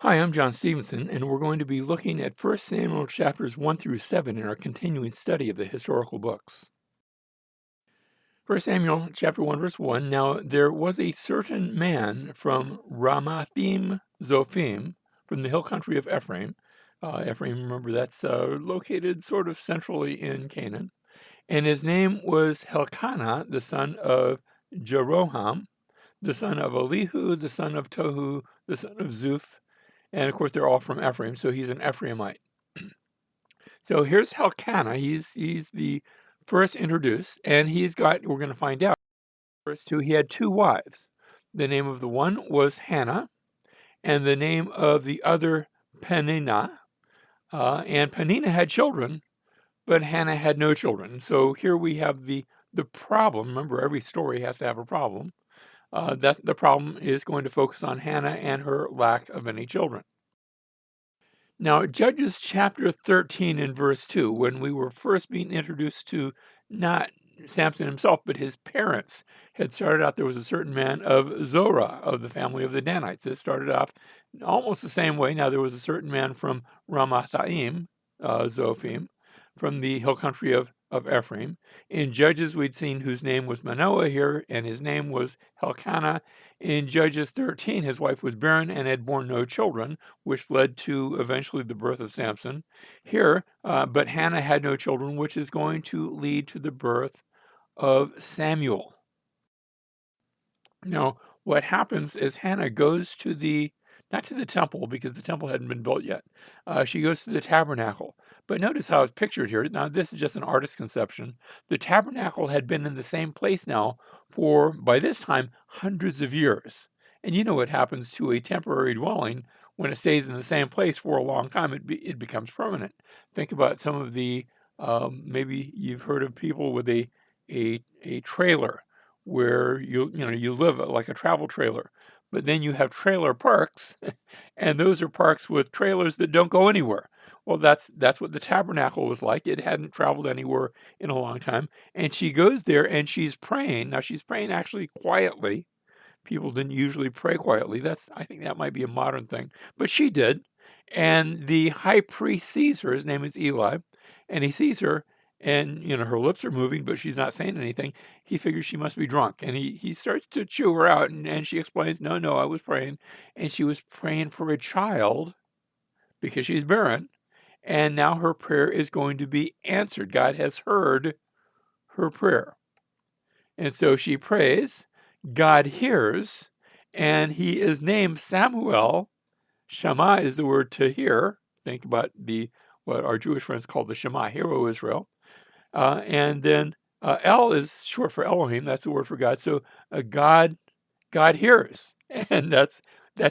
Hi, I'm John Stevenson, and we're going to be looking at 1 Samuel chapters 1 through 7 in our continuing study of the historical books. 1 Samuel chapter 1, verse 1. Now there was a certain man from Ramathim Zophim, from the hill country of Ephraim. Ephraim, remember, that's located sort of centrally in Canaan. And his name was Elkanah, the son of Jeroham, the son of Elihu, the son of Tohu, the son of Zuph. And of course, they're all from Ephraim, so he's an Ephraimite. So here's Elkanah. He's the first introduced, and we're going to find out, verse 2, he had two wives. The name of the one was Hannah, and the name of the other Peninnah. And Peninnah had children, but Hannah had no children. So here we have the problem. Remember, every story has to have a problem. That the problem is going to focus on Hannah and her lack of any children. Now, Judges chapter 13 and verse 2, when we were first being introduced to not Samson himself, but his parents, had started out, there was a certain man of Zorah of the family of the Danites. It started off almost the same way. Now, there was a certain man from Ramathaim, Zophim, from the hill country of Ephraim. In Judges, we'd seen whose name was Manoah here, and his name was Elkanah. In Judges 13, his wife was barren and had borne no children, which led to eventually the birth of Samson. Here, but Hannah had no children, which is going to lead to the birth of Samuel. Now, what happens is Hannah goes to not to the temple, because the temple hadn't been built yet. She goes to the tabernacle. But notice how it's pictured here. Now, this is just an artist's conception. The tabernacle had been in the same place now for, by this time, hundreds of years. And you know what happens to a temporary dwelling when it stays in the same place for a long time? It becomes permanent. Think about some of the, maybe you've heard of people with a trailer where you live like a travel trailer, but then you have trailer parks, and those are parks with trailers that don't go anywhere. Well, that's what the tabernacle was like. It hadn't traveled anywhere in a long time, and she goes there and she's praying. Now she's praying actually quietly. People didn't usually pray quietly. I think that might be a modern thing, but she did. And the high priest sees her. His name is Eli, and he sees her, and her lips are moving, but she's not saying anything. He figures she must be drunk, and he starts to chew her out, and she explains, no, I was praying, and she was praying for a child because she's barren, and now her prayer is going to be answered. God has heard her prayer, and so she prays. God hears, and he is named Samuel. Shema is the word to hear. Think about what our Jewish friends call the Shema, Hear, O Israel. And then El is short for Elohim. That's the word for God. So God hears, and that's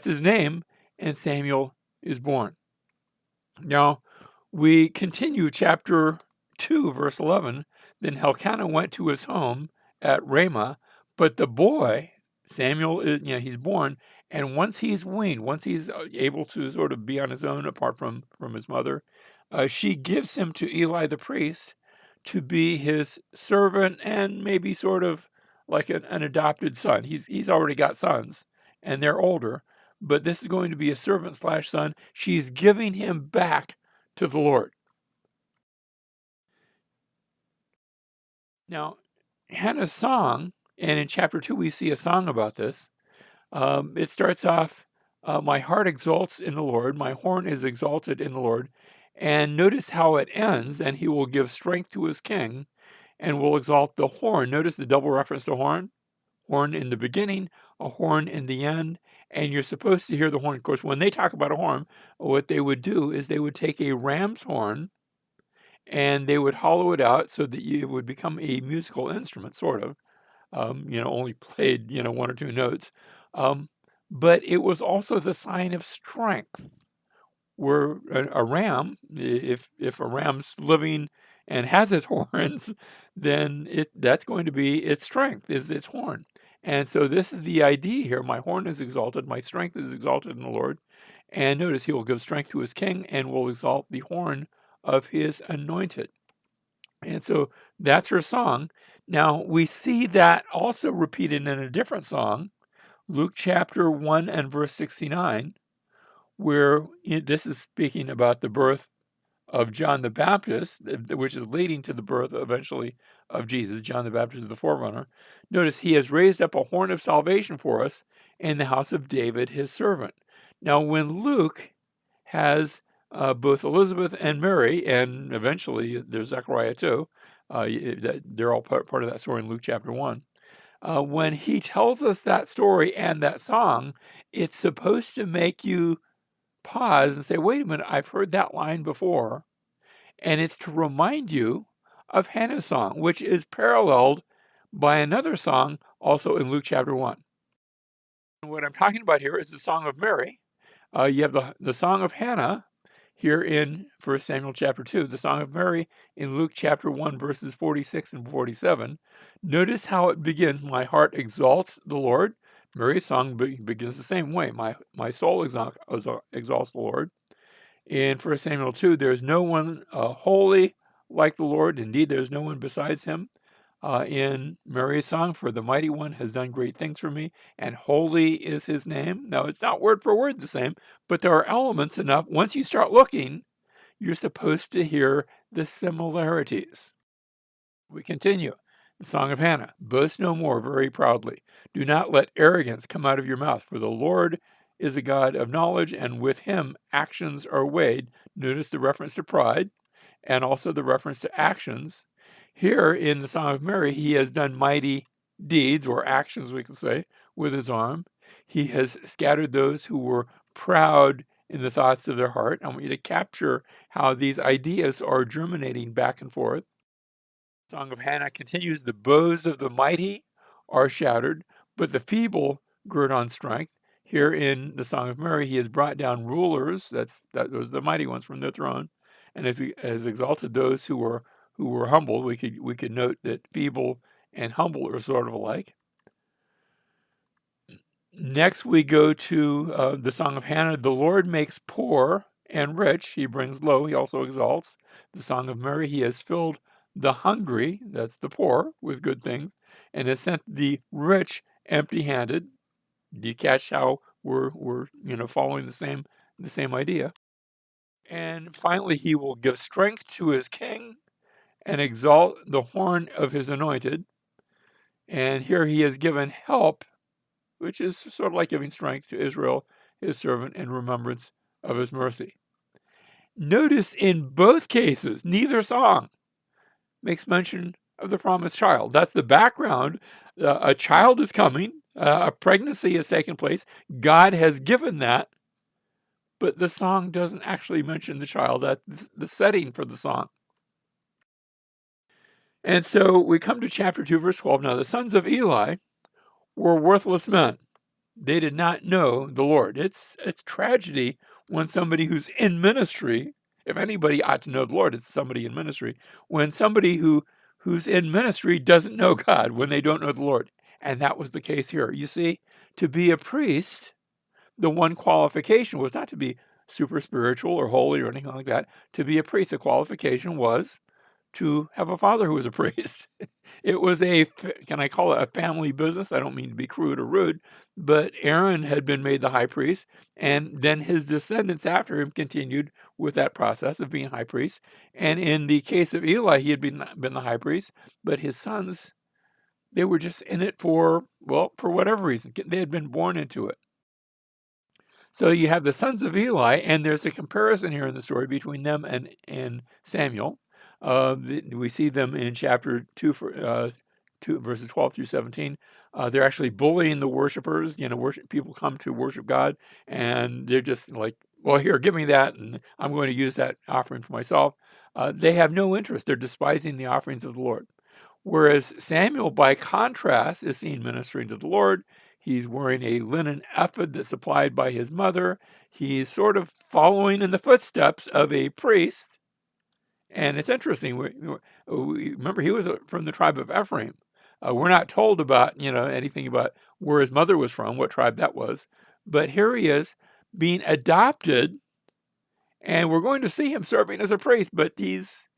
his name. And Samuel is born. Now we continue chapter 2, verse 11. Then Elkanah went to his home at Ramah, but the boy Samuel he's born, and once he's weaned, once he's able to sort of be on his own apart from his mother, she gives him to Eli the priest to be his servant and maybe sort of like an adopted son. He's already got sons, and they're older, but this is going to be a servant slash son. She's giving him back to the Lord. Now, Hannah's song, and in chapter 2 we see a song about this. It starts off, my heart exalts in the Lord, my horn is exalted in the Lord. And notice how it ends, and he will give strength to his king and will exalt the horn. Notice the double reference to horn. Horn in the beginning, a horn in the end, and you're supposed to hear the horn. Of course, when they talk about a horn, what they would do is they would take a ram's horn and they would hollow it out so that it would become a musical instrument, sort of. Only played, one or two notes. But it was also the sign of strength, where a ram, if a ram's living and has its horns, then that's going to be its strength, is its horn. And so this is the idea here. My horn is exalted, my strength is exalted in the Lord. And notice he will give strength to his king and will exalt the horn of his anointed. And so that's her song. Now we see that also repeated in a different song, Luke chapter 1 and verse 69, where this is speaking about the birth of John the Baptist, which is leading to the birth eventually of Jesus. John the Baptist is the forerunner. Notice he has raised up a horn of salvation for us in the house of David, his servant. Now, when Luke has both Elizabeth and Mary, and eventually there's Zechariah too, they're all part of that story in Luke chapter 1. When he tells us that story and that song, it's supposed to make you pause and say, wait a minute, I've heard that line before. And it's to remind you of Hannah's song, which is paralleled by another song also in Luke chapter 1. And what I'm talking about here is the Song of Mary. You have the Song of Hannah here in 1 Samuel chapter 2, the Song of Mary in Luke chapter 1, verses 46 and 47. Notice how it begins, my heart exalts the Lord. Mary's song begins the same way, my soul exalts the Lord. In 1 Samuel 2, there is no one holy like the Lord. Indeed, there is no one besides him. In Mary's song, for the mighty one has done great things for me, and holy is his name. Now, it's not word for word the same, but there are elements enough. Once you start looking, you're supposed to hear the similarities. We continue. The Song of Hannah. Boast no more very proudly. Do not let arrogance come out of your mouth, for the Lord is a God of knowledge, and with him actions are weighed. Notice the reference to pride and also the reference to actions. Here in the Song of Mary, he has done mighty deeds, or actions, we could say, with his arm. He has scattered those who were proud in the thoughts of their heart. I want you to capture how these ideas are germinating back and forth. Song of Hannah continues, the bows of the mighty are shattered, but the feeble gird on strength. Here in the Song of Mary, he has brought down rulers, those are the mighty ones, from their throne, and has exalted those who were humble. We could note that feeble and humble are sort of alike. Next, we go to the Song of Hannah. The Lord makes poor and rich. He brings low. He also exalts. The Song of Mary. He has filled the hungry, that's the poor, with good things, and has sent the rich empty-handed. Do you catch how we're following the same idea? And finally, he will give strength to his king and exalt the horn of his anointed. And here he has given help, which is sort of like giving strength to Israel, his servant, in remembrance of his mercy. Notice in both cases, neither song makes mention of the promised child. That's the background. A child is coming. A pregnancy has taken place. God has given that, but the song doesn't actually mention the child. That's the setting for the song. And so we come to chapter 2, verse 12. Now, the sons of Eli were worthless men. They did not know the Lord. It's tragedy when somebody who's in ministry, if anybody ought to know the Lord, it's somebody in ministry, when somebody who's in ministry doesn't know God, when they don't know the Lord. And that was the case here. You see, to be a priest, the one qualification was not to be super spiritual or holy or anything like that. To be a priest, the qualification was to have a father who was a priest. It was can I call it a family business? I don't mean to be crude or rude, but Aaron had been made the high priest, and then his descendants after him continued with that process of being high priest. And in the case of Eli, he had been the high priest, but his sons, they were just in it for whatever reason. They had been born into it. So you have the sons of Eli, and there's a comparison here in the story between them and Samuel. We see them in chapter 2, 2 verses 12 through 17. They're actually bullying the worshipers. People come to worship God, and they're just like, well, here, give me that, and I'm going to use that offering for myself. They have no interest. They're despising the offerings of the Lord. Whereas Samuel, by contrast, is seen ministering to the Lord. He's wearing a linen ephod that's supplied by his mother. He's sort of following in the footsteps of a priest. And it's interesting. Remember, he was from the tribe of Ephraim. We're not told about, anything about where his mother was from, what tribe that was. But here he is being adopted, and we're going to see him serving as a priest, but he's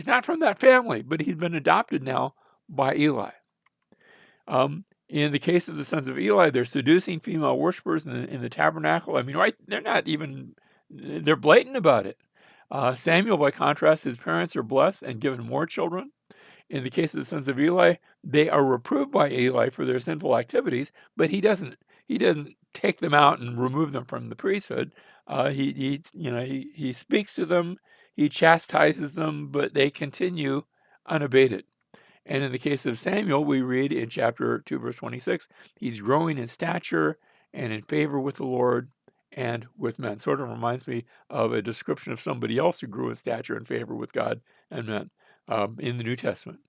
not from that family, but he's been adopted now by Eli. In the case of the sons of Eli, they're seducing female worshipers in the tabernacle. I mean, right? They're blatant about it. Samuel, by contrast, his parents are blessed and given more children. In the case of the sons of Eli, they are reproved by Eli for their sinful activities, but he doesn't take them out and remove them from the priesthood. He speaks to them, he chastises them, but they continue unabated. And in the case of Samuel, we read in chapter 2, verse 26, he's growing in stature and in favor with the Lord and with men. Sort of reminds me of a description of somebody else who grew in stature and favor with God and men in the New Testament.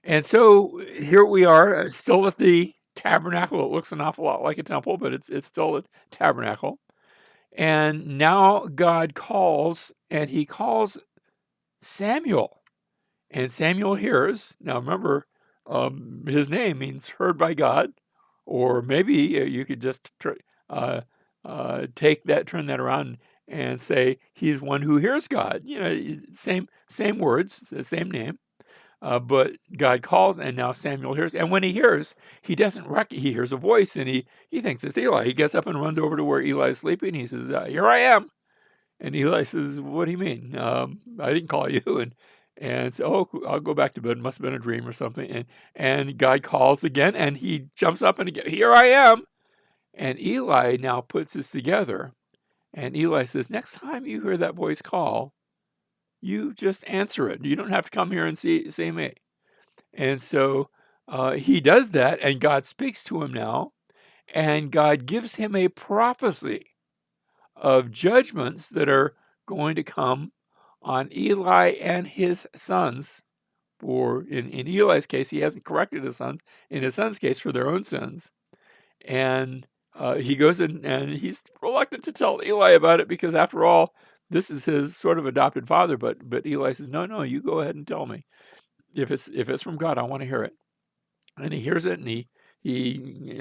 And so here we are, still at the tabernacle. It looks an awful lot like a temple, but it's still a tabernacle. And now God calls, and he calls Samuel. And Samuel hears. Now remember, his name means heard by God, or maybe you could just uh, turn that around and say he's one who hears God. Same words, the same name. But God calls, and now Samuel hears. And when he hears, he doesn't he hears a voice, and he thinks it's Eli. He gets up and runs over to where Eli is sleeping. He says, "Here I am." And Eli says, "What do you mean? I didn't call you." And so, "Oh, I'll go back to bed. Must have been a dream or something." And God calls again, and he jumps up and again, "Here I am." And Eli now puts this together, and Eli says, "Next time you hear that voice call, you just answer it. You don't have to come here and see me." And so he does that, and God speaks to him now, and God gives him a prophecy of judgments that are going to come on Eli and his sons. For in Eli's case, he hasn't corrected his sons. In his son's case, for their own sins. And he goes in, and he's reluctant to tell Eli about it because, after all, this is his sort of adopted father. But Eli says, "No, you go ahead and tell me. If it's from God, I want to hear it." And he hears it, and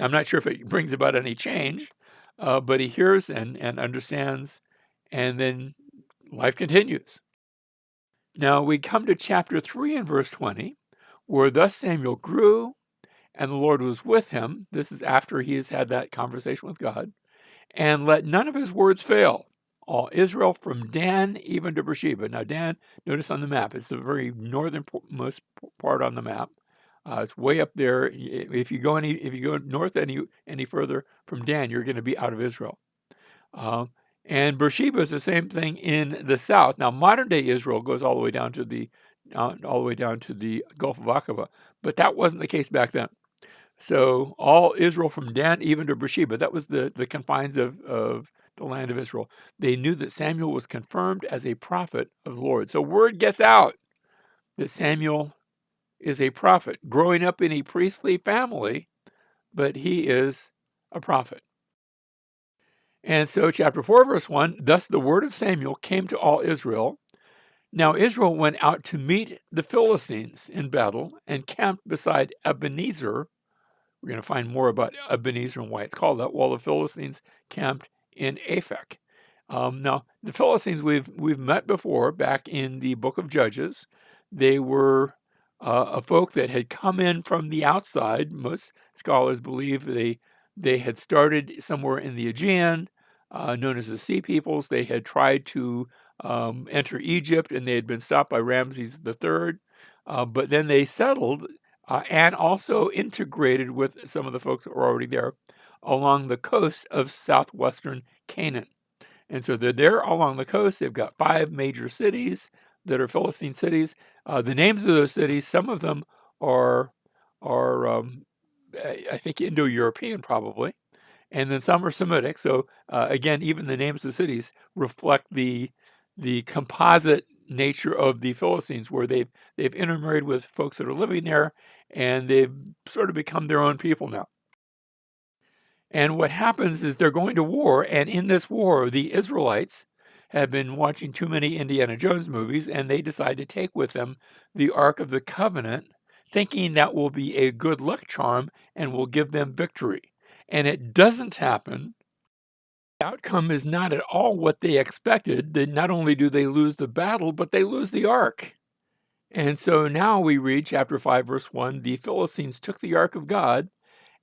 I'm not sure if it brings about any change, but he hears and understands, and then life continues. Now we come to chapter 3 and verse 20, where thus Samuel grew, and the Lord was with him. This is after he has had that conversation with God. And let none of his words fail. All Israel from Dan even to Beersheba. Now Dan, notice on the map, it's the very northernmost part on the map. It's way up there. If you go north any further from Dan, you're going to be out of Israel. And Beersheba is the same thing in the south. Now, modern day Israel goes all the way down to the Gulf of Aqaba, but that wasn't the case back then. So all Israel from Dan even to Beersheba, that was the confines of the land of Israel. They knew that Samuel was confirmed as a prophet of the Lord. So word gets out that Samuel is a prophet, growing up in a priestly family, but he is a prophet. And so chapter 4, verse 1, thus the word of Samuel came to all Israel. Now Israel went out to meet the Philistines in battle and camped beside Ebenezer. We're going to find more about Ebenezer and why it's called that, while the Philistines camped in Aphek. Now, the Philistines we've met before back in the book of Judges. They were a folk that had come in from the outside. Most scholars believe they had started somewhere in the Aegean, known as the Sea Peoples. They had tried to enter Egypt, and they had been stopped by Ramses III. But then they settled and also integrated with some of the folks that were already there along the coast of southwestern Canaan. And so they're there along the coast. They've got 5 major cities that are Philistine cities. The names of those cities, some of them are I think Indo-European probably, and then some are Semitic. So again, even the names of the cities reflect the composite nature of the Philistines, where they've intermarried with folks that are living there, and they've sort of become their own people now. And what happens is they're going to war, and in this war, the Israelites have been watching too many Indiana Jones movies, and they decide to take with them the Ark of the Covenant, thinking that will be a good luck charm and will give them victory. And it doesn't happen. The outcome is not at all what they expected. Not only do they lose the battle, but they lose the Ark. And so now we read chapter 5, verse 1, the Philistines took the ark of God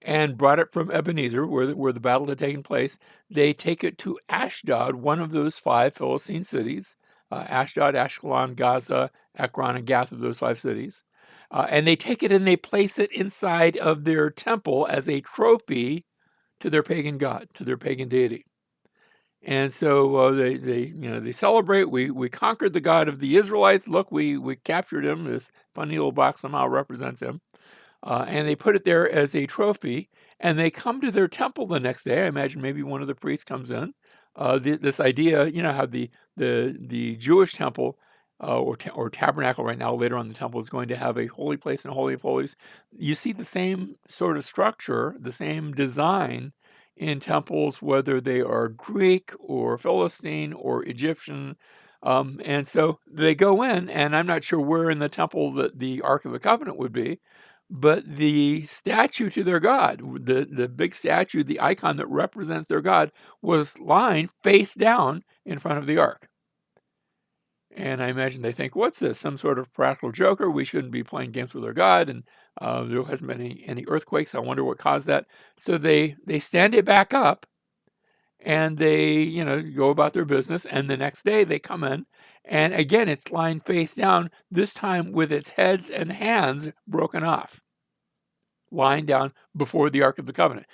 and brought it from Ebenezer, where the battle had taken place. They take it to Ashdod, one of those 5 Philistine cities, Ashdod, Ashkelon, Gaza, Ekron, and Gath, of those 5 cities. And they take it and they place it inside of their temple as a trophy to their pagan god, to their pagan deity. And so they celebrate. We conquered the God of the Israelites. Look, we captured him. This funny little box somehow represents him. And they put it there as a trophy. And they come to their temple the next day. I imagine maybe one of the priests comes in. This idea, how the Jewish temple or tabernacle right now, later on the temple, is going to have a holy place and a holy of holies. You see the same sort of structure, the same design in temples, whether they are Greek or Philistine or Egyptian. And so they go in, and I'm not sure where in the temple that the Ark of the Covenant would be, but the statue to their God, the big statue, the icon that represents their God, was lying face down in front of the ark. And I imagine they think, what's this? Some sort of practical joker? We shouldn't be playing games with our God. And there hasn't been any earthquakes. I wonder what caused that. So they stand it back up and they, go about their business. And the next day they come in and again, it's lying face down, this time with its heads and hands broken off, lying down before the Ark of the Covenant.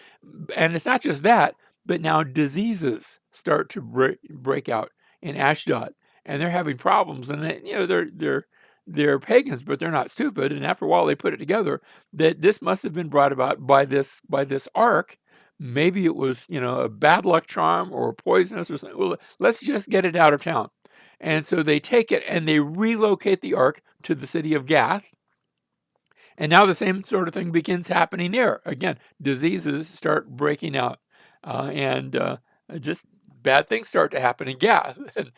And it's not just that, but now diseases start to break out in Ashdod, and they're having problems. And they're pagans, but they're not stupid. And after a while, they put it together that this must have been brought about by this ark. Maybe it was a bad luck charm or poisonous or something. Well, let's just get it out of town. And so they take it and they relocate the ark to the city of Gath. And now the same sort of thing begins happening there. Again, diseases start breaking out, and just bad things start to happen in Gath. And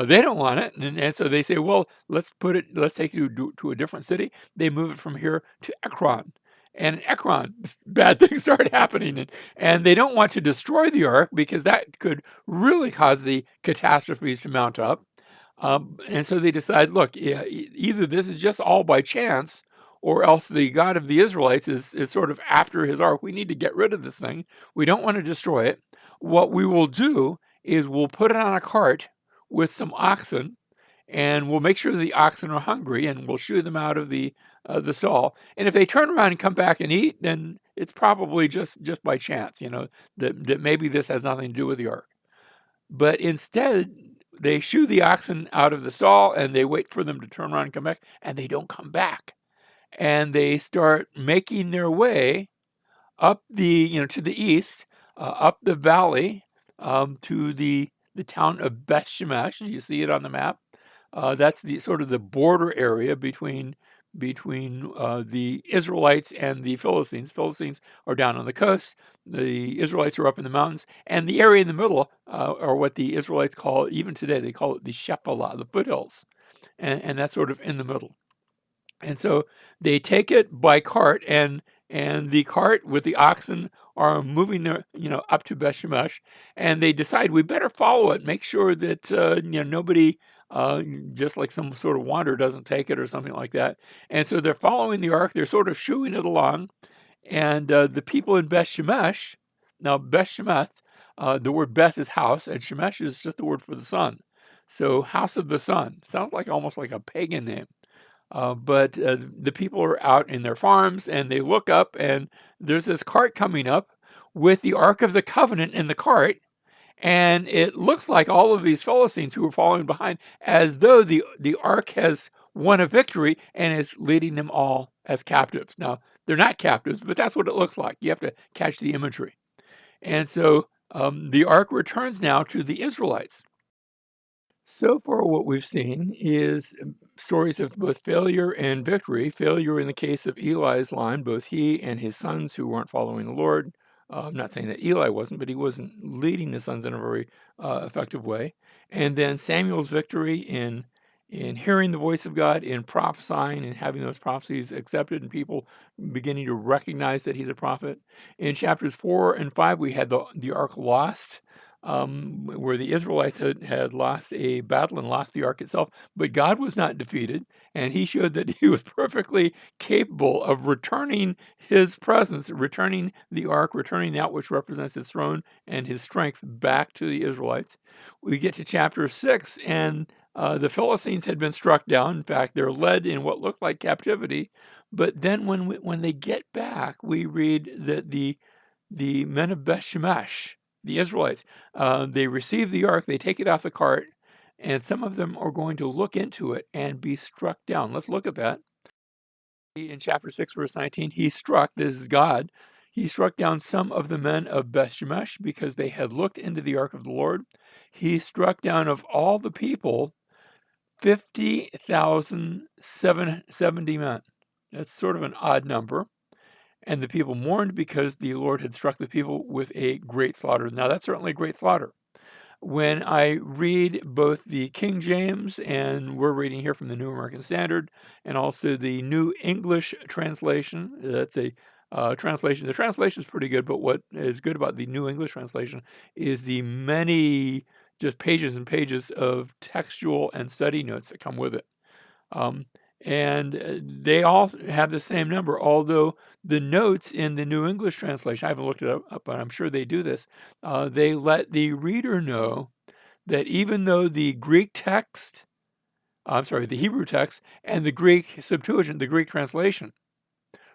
they don't want it, and so they say, "Well, let's take it to a different city." They move it from here to Ekron. And in Ekron, bad things start happening, and they don't want to destroy the ark because that could really cause the catastrophes to mount up. And so they decide, look, either this is just all by chance, or else the God of the Israelites is sort of after his ark. We need to get rid of this thing. We don't want to destroy it. What we will do is we'll put it on a cart with some oxen, and we'll make sure the oxen are hungry, and we'll shoo them out of the stall. And if they turn around and come back and eat, then it's probably just by chance, that maybe this has nothing to do with the ark. But instead, they shoo the oxen out of the stall and they wait for them to turn around and come back, and they don't come back. And they start making their way up to the east, up the valley, to the town of Beth Shemesh. You see it on the map. That's the sort of the border area between the Israelites and the Philistines. Philistines are down on the coast. The Israelites are up in the mountains, and the area in the middle are what the Israelites call, even today, they call it the Shephelah, the foothills, and that's sort of in the middle. And so they take it by cart, and the cart with the oxen are moving their, up to Beth Shemesh, and they decide we better follow it, make sure that nobody, just like some sort of wander, doesn't take it or something like that. And so they're following the ark. They're sort of shooing it along, and the people in Beth Shemesh. Now Beth Shemesh, the word Beth is house, and Shemesh is just the word for the sun. So house of the sun sounds like almost like a pagan name. But the people are out in their farms and they look up and there's this cart coming up with the Ark of the Covenant in the cart. And it looks like all of these Philistines who are following behind, as though the Ark has won a victory and is leading them all as captives. Now, they're not captives, but that's what it looks like. You have to catch the imagery. And so the Ark returns now to the Israelites. So far, what we've seen is stories of both failure and victory. Failure in the case of Eli's line, both he and his sons who weren't following the Lord. I'm not saying that Eli wasn't, but he wasn't leading his sons in a very effective way. And then Samuel's victory in hearing the voice of God, in prophesying and having those prophecies accepted, and people beginning to recognize that he's a prophet. In chapters 4 and 5, we had the ark lost. where the Israelites had lost a battle and lost the ark itself, but God was not defeated, and he showed that he was perfectly capable of returning his presence, returning the ark, returning that which represents his throne and his strength back to the Israelites. We get to chapter 6, and the Philistines had been struck down. In fact, they're led in what looked like captivity. But then when they get back, we read that the men of Beth Shemesh, the Israelites, they receive the ark, they take it off the cart, and some of them are going to look into it and be struck down. Let's look at that. In chapter 6, verse 19, he struck, this is God, he struck down some of the men of Beth Shemesh because they had looked into the ark of the Lord. He struck down of all the people 50,770 men. That's sort of an odd number. And the people mourned because the Lord had struck the people with a great slaughter. Now, that's certainly a great slaughter. When I read both the King James, and we're reading here from the New American Standard, and also the New English translation, that's a translation. The translation is pretty good, but what is good about the New English translation is the many just pages and pages of textual and study notes that come with it. Um, and they all have the same number, although the notes in the New English translation, I haven't looked it up, but I'm sure they do this. They let the reader know that even though the Greek text, I'm sorry, the Hebrew text and the Greek Septuagint, the Greek translation,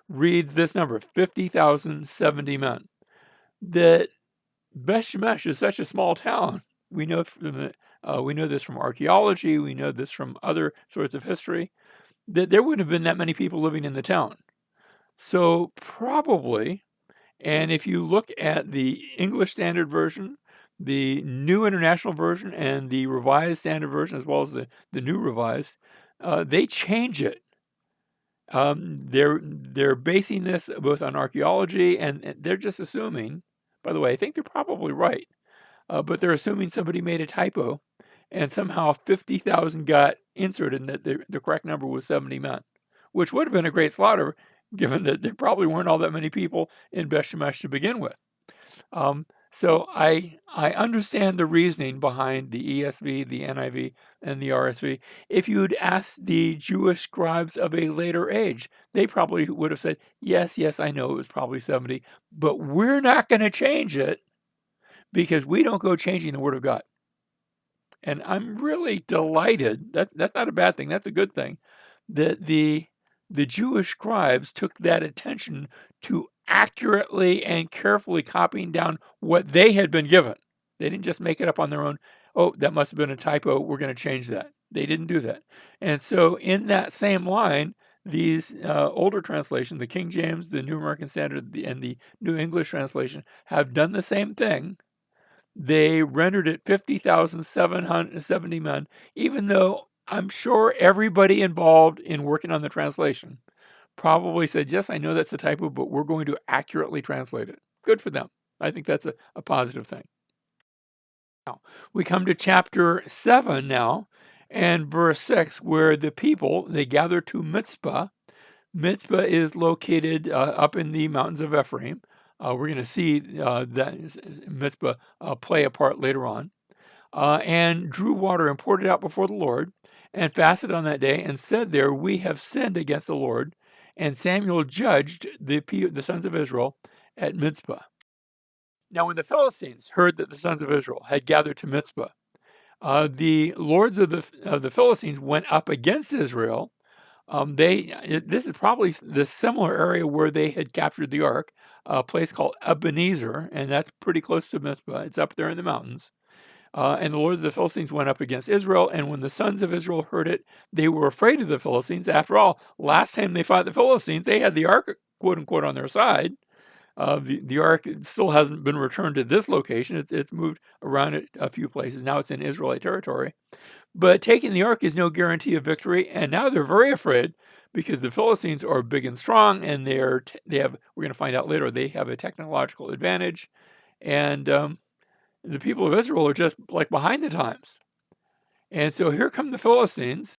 reads this number, 50,070 men, that Beth Shemesh is such a small town. We know we know this from archaeology. We know this from other sorts of history, that there wouldn't have been that many people living in the town. So probably, and if you look at the English Standard Version, the New International Version, and the Revised Standard Version, as well as the New Revised, they change it. They're basing this both on archaeology, and they're just assuming. By the way, I think they're probably right, but they're assuming somebody made a typo, and somehow 50,000 got inserted, and that the correct number was 70 men, which would have been a great slaughter, given that there probably weren't all that many people in Beth Shemesh to begin with. So I understand the reasoning behind the ESV, the NIV, and the RSV. If you'd asked the Jewish scribes of a later age, they probably would have said, yes, I know it was probably 70, but we're not going to change it because we don't go changing the Word of God. And I'm really delighted. That's not a bad thing. That's a good thing that the Jewish scribes took that attention to accurately and carefully copying down what they had been given. They didn't just make it up on their own. Oh, that must have been a typo. We're going to change that. They didn't do that. And so, in that same line, these older translations, the King James, the New American Standard, and the New English translation, have done the same thing. They rendered it 50,770 men, even though I'm sure everybody involved in working on the translation probably said, yes, I know that's a typo, but we're going to accurately translate it. Good for them. I think that's a positive thing. Now, we come to chapter 7 now, and verse 6, where the people, they gather to Mizpah. Mizpah is located up in the mountains of Ephraim. We're going to see that Mizpah play a part later on. And drew water and poured it out before the Lord, and fasted on that day, and said there, we have sinned against the Lord. And Samuel judged the sons of Israel at Mizpah. Now when the Philistines heard that the sons of Israel had gathered to Mizpah, the lords of the Philistines went up against Israel. This is probably the similar area where they had captured the ark, a place called Ebenezer, and that's pretty close to Mizpah. It's up there in the mountains. And the lords of the Philistines went up against Israel, and when the sons of Israel heard it, they were afraid of the Philistines. After all, last time they fought the Philistines, they had the ark, quote unquote, on their side. The ark still hasn't been returned to this location. It's moved around a few places. Now it's in Israelite territory. But taking the ark is no guarantee of victory, and now they're very afraid because the Philistines are big and strong, and they have, we're going to find out later, they have a technological advantage, and the people of Israel are just like behind the times. And so here come the Philistines.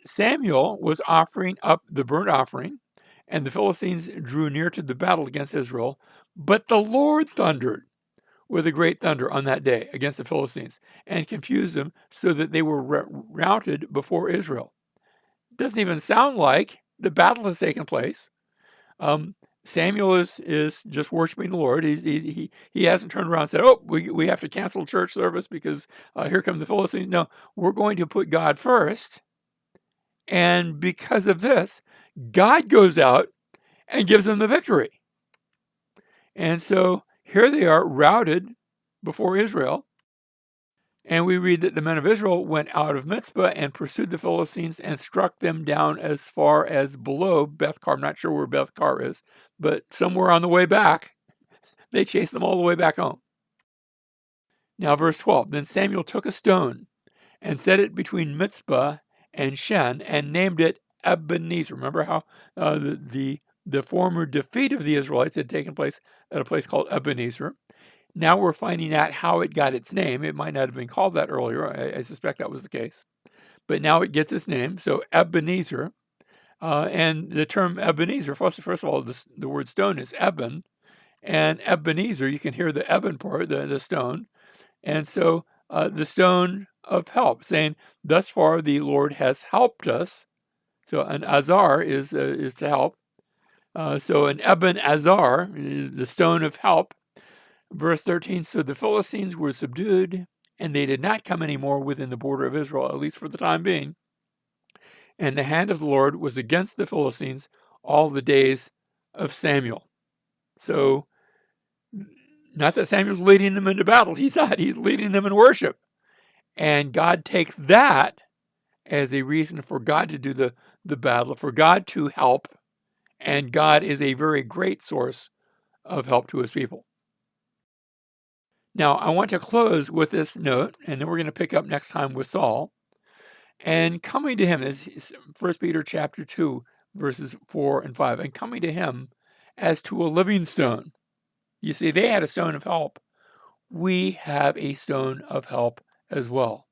Samuel was offering up the burnt offering, and the Philistines drew near to the battle against Israel. But the Lord thundered with a great thunder on that day against the Philistines and confused them so that they were routed before Israel. Doesn't even sound like the battle has taken place. Um, Samuel is just worshiping the Lord. He hasn't turned around and said, "Oh, we have to cancel church service because here come the Philistines." No, we're going to put God first, and because of this, God goes out and gives them the victory. And so here they are routed before Israel. And we read that the men of Israel went out of Mizpah and pursued the Philistines and struck them down as far as below Beth-car. I'm not sure where Beth-car is, but somewhere on the way back, they chased them all the way back home. Now, verse 12, then Samuel took a stone and set it between Mizpah and Shen and named it Ebenezer. Remember how the former defeat of the Israelites had taken place at a place called Ebenezer. Now we're finding out how it got its name. It might not have been called that earlier. I suspect that was the case. But now it gets its name. So Ebenezer. And the term Ebenezer, first of all, the word stone is Eben. And Ebenezer, you can hear the Eben part, the stone. And so the stone of help, saying, thus far the Lord has helped us. So an Azar is to help. So an Eben Azar, the stone of help. Verse 13, so the Philistines were subdued, and they did not come any more within the border of Israel, at least for the time being. And the hand of the Lord was against the Philistines all the days of Samuel. So, not that Samuel's leading them into battle. He's not. He's leading them in worship. And God takes that as a reason for God to do the battle, for God to help. And God is a very great source of help to his people. Now, I want to close with this note, and then we're going to pick up next time with Saul. And coming to him, is 1 Peter chapter 2, verses 4 and 5, and coming to him as to a living stone. You see, they had a stone of help. We have a stone of help as well.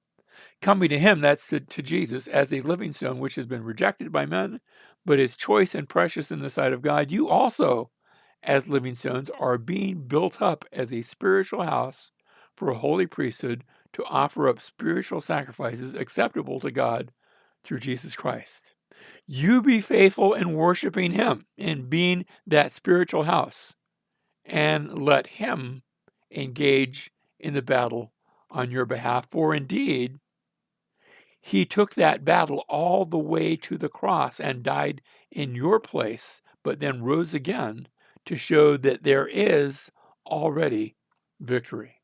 Coming to him, that's to Jesus, as a living stone, which has been rejected by men, but is choice and precious in the sight of God. You also, as living stones, are being built up as a spiritual house for a holy priesthood to offer up spiritual sacrifices acceptable to God through Jesus Christ. You be faithful in worshiping him, in being that spiritual house, and let him engage in the battle on your behalf. For indeed, he took that battle all the way to the cross and died in your place, but then rose again to show that there is already victory.